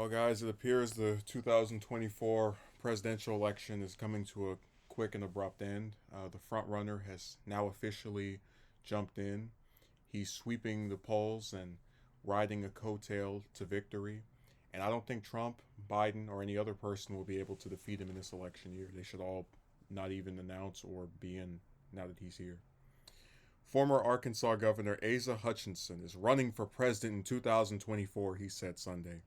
Well, guys, it appears the 2024 presidential election is coming to a quick and abrupt end. The front runner has now officially jumped in. He's sweeping the polls and riding a coattail to victory. And I don't think Trump, Biden, or any other person will be able to defeat him in this election year. They should all not even announce or be in now that he's here. Former Arkansas Governor Asa Hutchinson is running for president in 2024, he said Sunday.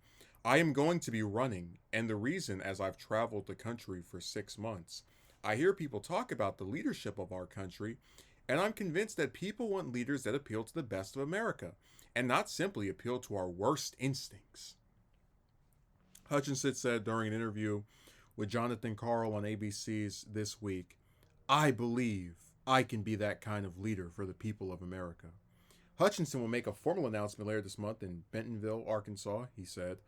I am going to be running, and the reason, as I've traveled the country for 6 months, I hear people talk about the leadership of our country, and I'm convinced that people want leaders that appeal to the best of America, and not simply appeal to our worst instincts. Hutchinson said during an interview with Jonathan Karl on ABC's This Week, I believe I can be that kind of leader for the people of America. Hutchinson will make a formal announcement later this month in Bentonville, Arkansas, he said.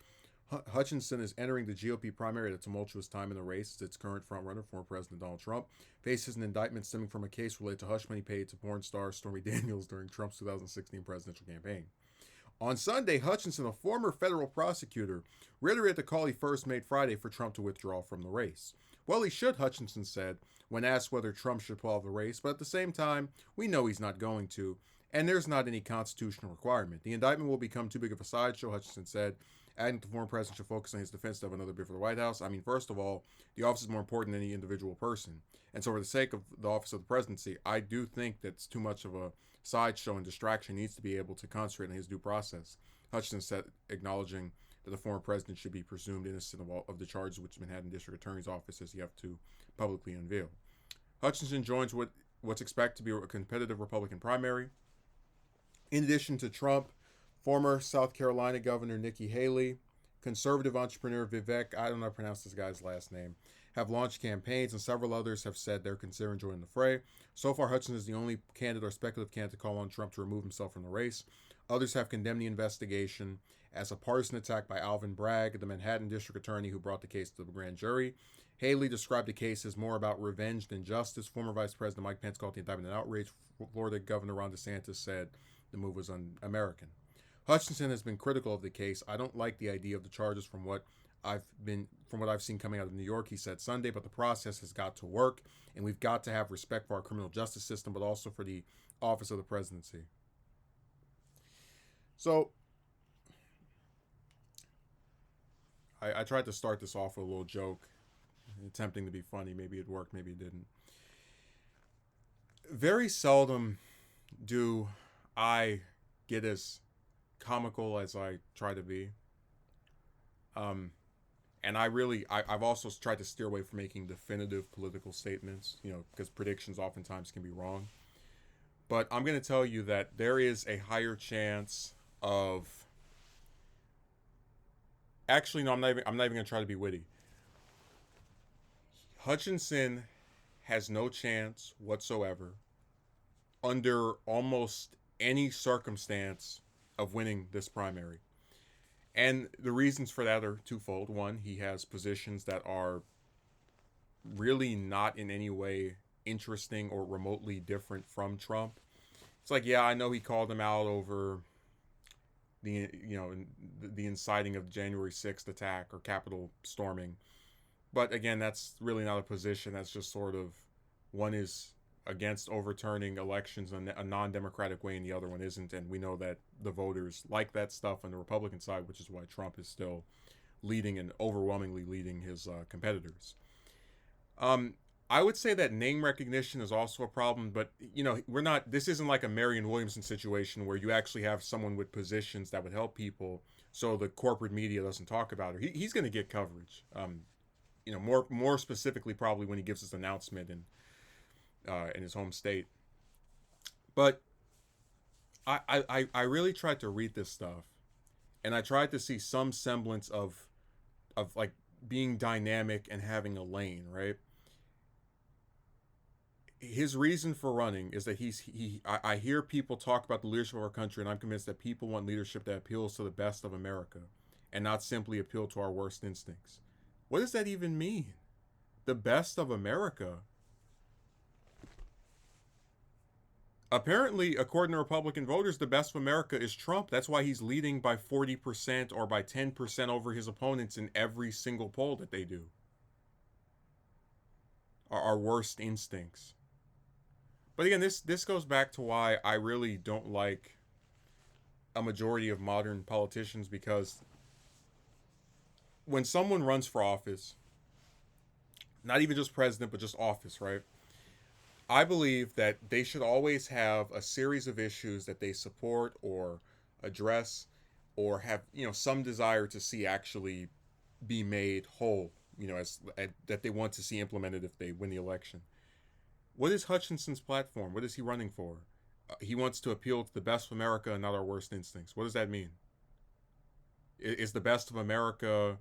Hutchinson is entering the GOP primary at a tumultuous time in the race as its current frontrunner, former President Donald Trump, faces an indictment stemming from a case related to hush money paid to porn star Stormy Daniels during Trump's 2016 presidential campaign. On Sunday, Hutchinson, a former federal prosecutor, reiterated the call he first made Friday for Trump to withdraw from the race. Well, he should, Hutchinson said, when asked whether Trump should pull out of the race, but at the same time, we know he's not going to, and there's not any constitutional requirement. The indictment will become too big of a sideshow, Hutchinson said, adding the former president should focus on his defense of another bid for the White House. I mean, first of all, the office is more important than any individual person. And so for the sake of the office of the presidency, I do think that's too much of a sideshow and distraction. He needs to be able to concentrate on his due process. Hutchinson said, acknowledging that the former president should be presumed innocent of all of the charges which Manhattan District Attorney's Office has yet to publicly unveil. Hutchinson joins what's expected to be a competitive Republican primary. In addition to Trump, former South Carolina Governor Nikki Haley, conservative entrepreneur Vivek, I don't know how to pronounce this guy's last name, have launched campaigns, and several others have said they're considering joining the fray. So far, Hutchinson is the only candidate or speculative candidate to call on Trump to remove himself from the race. Others have condemned the investigation as a partisan attack by Alvin Bragg, the Manhattan District Attorney who brought the case to the grand jury. Haley described the case as more about revenge than justice. Former Vice President Mike Pence called the indictment an outrage. Florida Governor Ron DeSantis said the move was un-American. Hutchinson has been critical of the case. I don't like the idea of the charges from what I've seen coming out of New York, he said Sunday, but the process has got to work, and we've got to have respect for our criminal justice system, but also for the office of the presidency. So, I tried to start this off with a little joke, attempting to be funny. Maybe it worked, maybe it didn't. Very seldom do I get as comical as I try to be. And I've also tried to steer away from making definitive political statements, because predictions oftentimes can be wrong. But I'm going to tell you that there is a higher chance of. Actually, no, I'm not even going to try to be witty. Hutchinson has no chance whatsoever, under almost any circumstance, of winning this primary. And the reasons for that are twofold. One, he has positions that are really not in any way interesting or remotely different from Trump. It's like, yeah, I know he called him out over the inciting of the January 6th attack or Capitol storming. But again, that's really not a position. That's just sort of, one is against overturning elections in a non-democratic way and the other one isn't. And we know that the voters like that stuff on the Republican side, which is why Trump is still leading and overwhelmingly leading his competitors. I would say that name recognition is also a problem, but this isn't like a Marianne Williamson situation where you actually have someone with positions that would help people so the corporate media doesn't talk about her. He's going to get coverage. More specifically probably when he gives his announcement in his home state. But I really tried to read this stuff, and I tried to see some semblance of like being dynamic and having a lane, right? His reason for running is that I hear people talk about the leadership of our country, and I'm convinced that people want leadership that appeals to the best of America and not simply appeal to our worst instincts. What does that even mean? The best of America? Apparently, according to Republican voters, the best of America is Trump. That's why he's leading by 40% or by 10% over his opponents in every single poll that they do. Our worst instincts. But again, this goes back to why I really don't like a majority of modern politicians, because when someone runs for office, not even just president, but just office, right? I believe that they should always have a series of issues that they support or address, or have, some desire to see actually be made whole, as that they want to see implemented if they win the election. What is Hutchinson's platform? What is he running for? He wants to appeal to the best of America and not our worst instincts. What does that mean? Is the best of America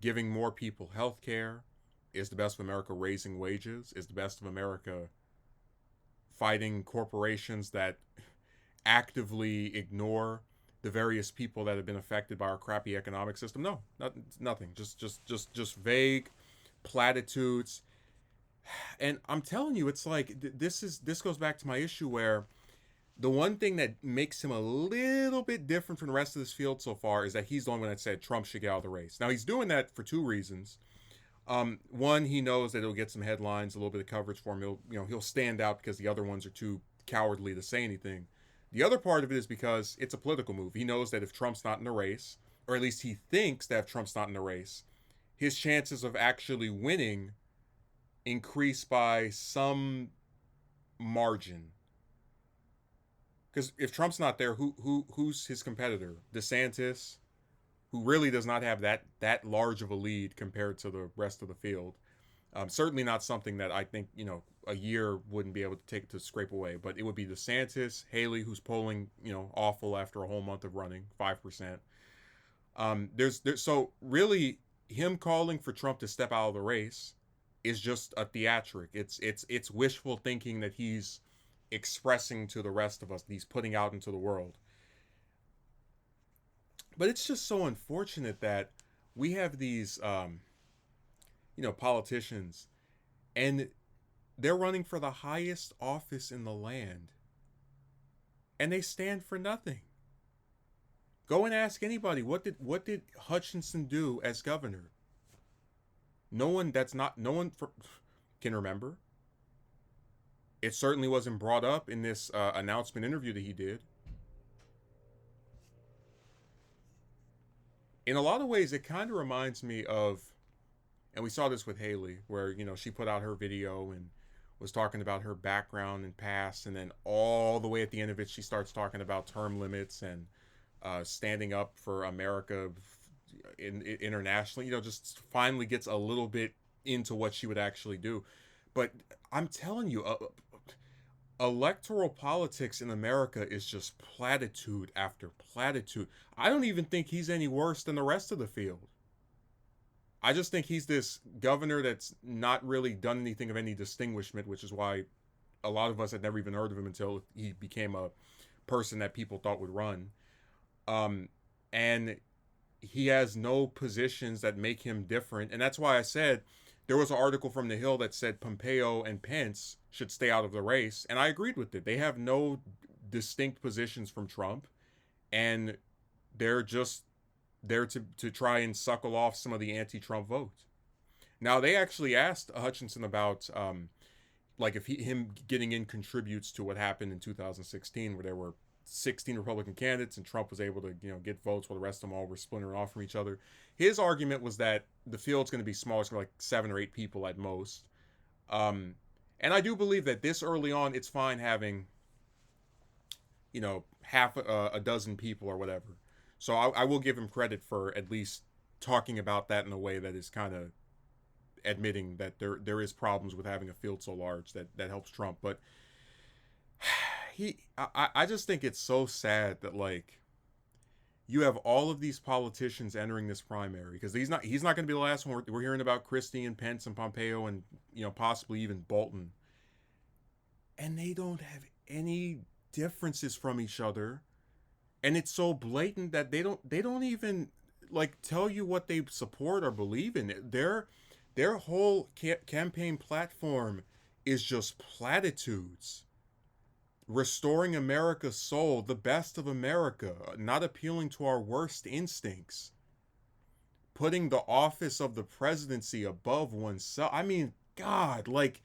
giving more people health care? Is the best of America raising wages? Is the best of America fighting corporations that actively ignore the various people that have been affected by our crappy economic system? No, nothing. Just vague platitudes. And I'm telling you, it's like this goes back to my issue where the one thing that makes him a little bit different from the rest of this field so far is that he's the only one that said Trump should get out of the race. Now, he's doing that for two reasons. One, he knows that it'll get some headlines, a little bit of coverage for him. He'll stand out because the other ones are too cowardly to say anything. The other part of it is because it's a political move. He knows that if Trump's not in the race, or at least he thinks that if Trump's not in the race, his chances of actually winning increase by some margin. Because if Trump's not there, who's his competitor? DeSantis, who really does not have that large of a lead compared to the rest of the field. Certainly not something that I think a year wouldn't be able to take to scrape away. But it would be DeSantis, Haley, who's polling awful after a whole month of running, 5%. There's so really him calling for Trump to step out of the race is just a theatric. It's wishful thinking that he's expressing to the rest of us, that he's putting out into the world. But it's just so unfortunate that we have these politicians, and they're running for the highest office in the land, and they stand for nothing. Go and ask anybody, what did Hutchinson do as governor? No one can remember. It certainly wasn't brought up in this announcement interview that he did. In a lot of ways, it kind of reminds me of, and we saw this with Haley, where she put out her video and was talking about her background and past, and then all the way at the end of it, she starts talking about term limits and standing up for America internationally. Just finally gets a little bit into what she would actually do. But I'm telling you, electoral politics in America is just platitude after platitude. I don't even think he's any worse than the rest of the field. I just think he's this governor that's not really done anything of any distinguishment, which is why a lot of us had never even heard of him until he became a person that people thought would run. And he has no positions that make him different. And that's why I said there was an article from The Hill that said Pompeo and Pence should stay out of the race. And I agreed with it. They have no distinct positions from Trump. And they're just there to try and suckle off some of the anti-Trump vote. Now, they actually asked Hutchinson about if him getting in contributes to what happened in 2016, where there were 16 Republican candidates and Trump was able to get votes while the rest of them all were splintering off from each other. His argument was that the field's going to be small. It's going to be like 7 or 8 people at most. And I do believe that this early on, it's fine having half a dozen people or whatever. So I will give him credit for at least talking about that in a way that is kind of admitting that there is problems with having a field so large that helps Trump. But I just think it's so sad that you have all of these politicians entering this primary, because he's not going to be the last one. We're hearing about Christie and Pence and Pompeo and possibly even Bolton, and they don't have any differences from each other, and it's so blatant that they don't even tell you what they support or believe in. Their whole campaign platform is just platitudes. restoring America's soul, the best of America, not appealing to our worst instincts, putting the office of the presidency above oneself. I mean, God, like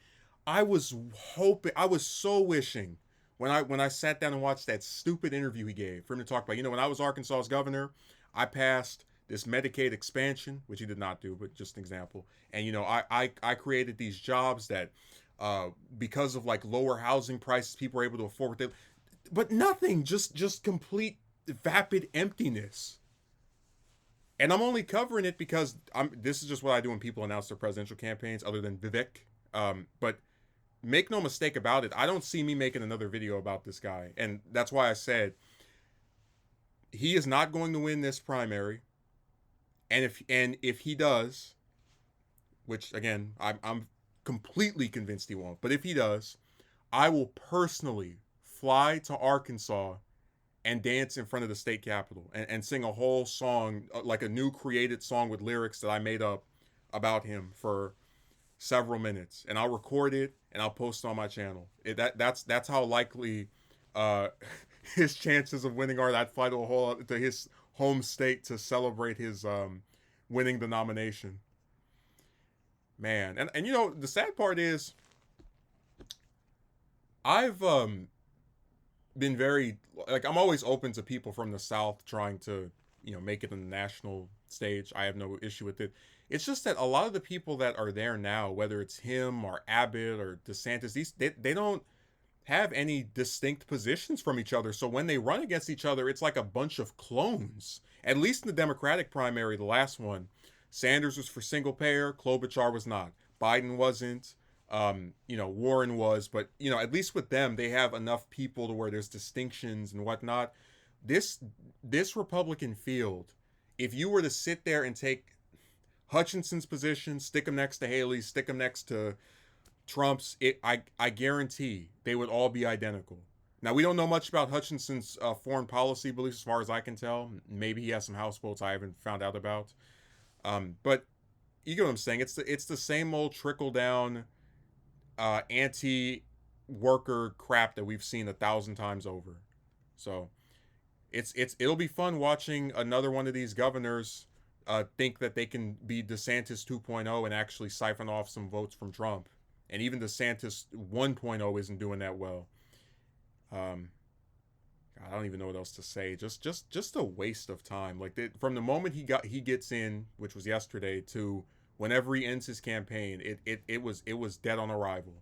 I was hoping, I was so wishing when I sat down and watched that stupid interview he gave for him to talk about, when I was Arkansas's governor, I passed this Medicaid expansion, which he did not do, but just an example. And I created these jobs that because of like lower housing prices, people were able to afford it. But nothing, just complete vapid emptiness. And I'm only covering it because this is just what I do when people announce their presidential campaigns, other than Vivek. But make no mistake about it, I don't see me making another video about this guy. And that's why I said he is not going to win this primary. And if he does, which again, I'm completely convinced he won't, but if he does, I will personally fly to Arkansas and dance in front of the state capitol and sing a whole song, like a new created song with lyrics that I made up about him for several minutes, and I'll record it and I'll post it on my channel. That's how likely his chances of winning are. I'd fly to his home state to celebrate his winning the nomination. Man, and the sad part is I've been very, like, I'm always open to people from the South trying to make it on the national stage. I have no issue with it. It's just that a lot of the people that are there now, whether it's him or Abbott or DeSantis, they don't have any distinct positions from each other. So when they run against each other, it's like a bunch of clones. At least in the Democratic primary, the last one, Sanders was for single payer, Klobuchar was not. Biden wasn't. Warren was, but at least with them, they have enough people to where there's distinctions and whatnot. This Republican field, if you were to sit there and take Hutchinson's position, stick him next to Haley's, stick him next to Trump's, I guarantee they would all be identical. Now, we don't know much about Hutchinson's foreign policy beliefs, as far as I can tell. Maybe he has some houseboats I haven't found out about. But you get what I'm saying. It's the same old trickle down anti-worker crap that we've seen 1,000 times over. So it'll be fun watching another one of these governors think that they can be DeSantis 2.0 and actually siphon off some votes from Trump. And even DeSantis 1.0 isn't doing that well. God, I don't even know what else to say. Just a waste of time. Like from the moment he gets in, which was yesterday, to whenever he ends his campaign, it was dead on arrival.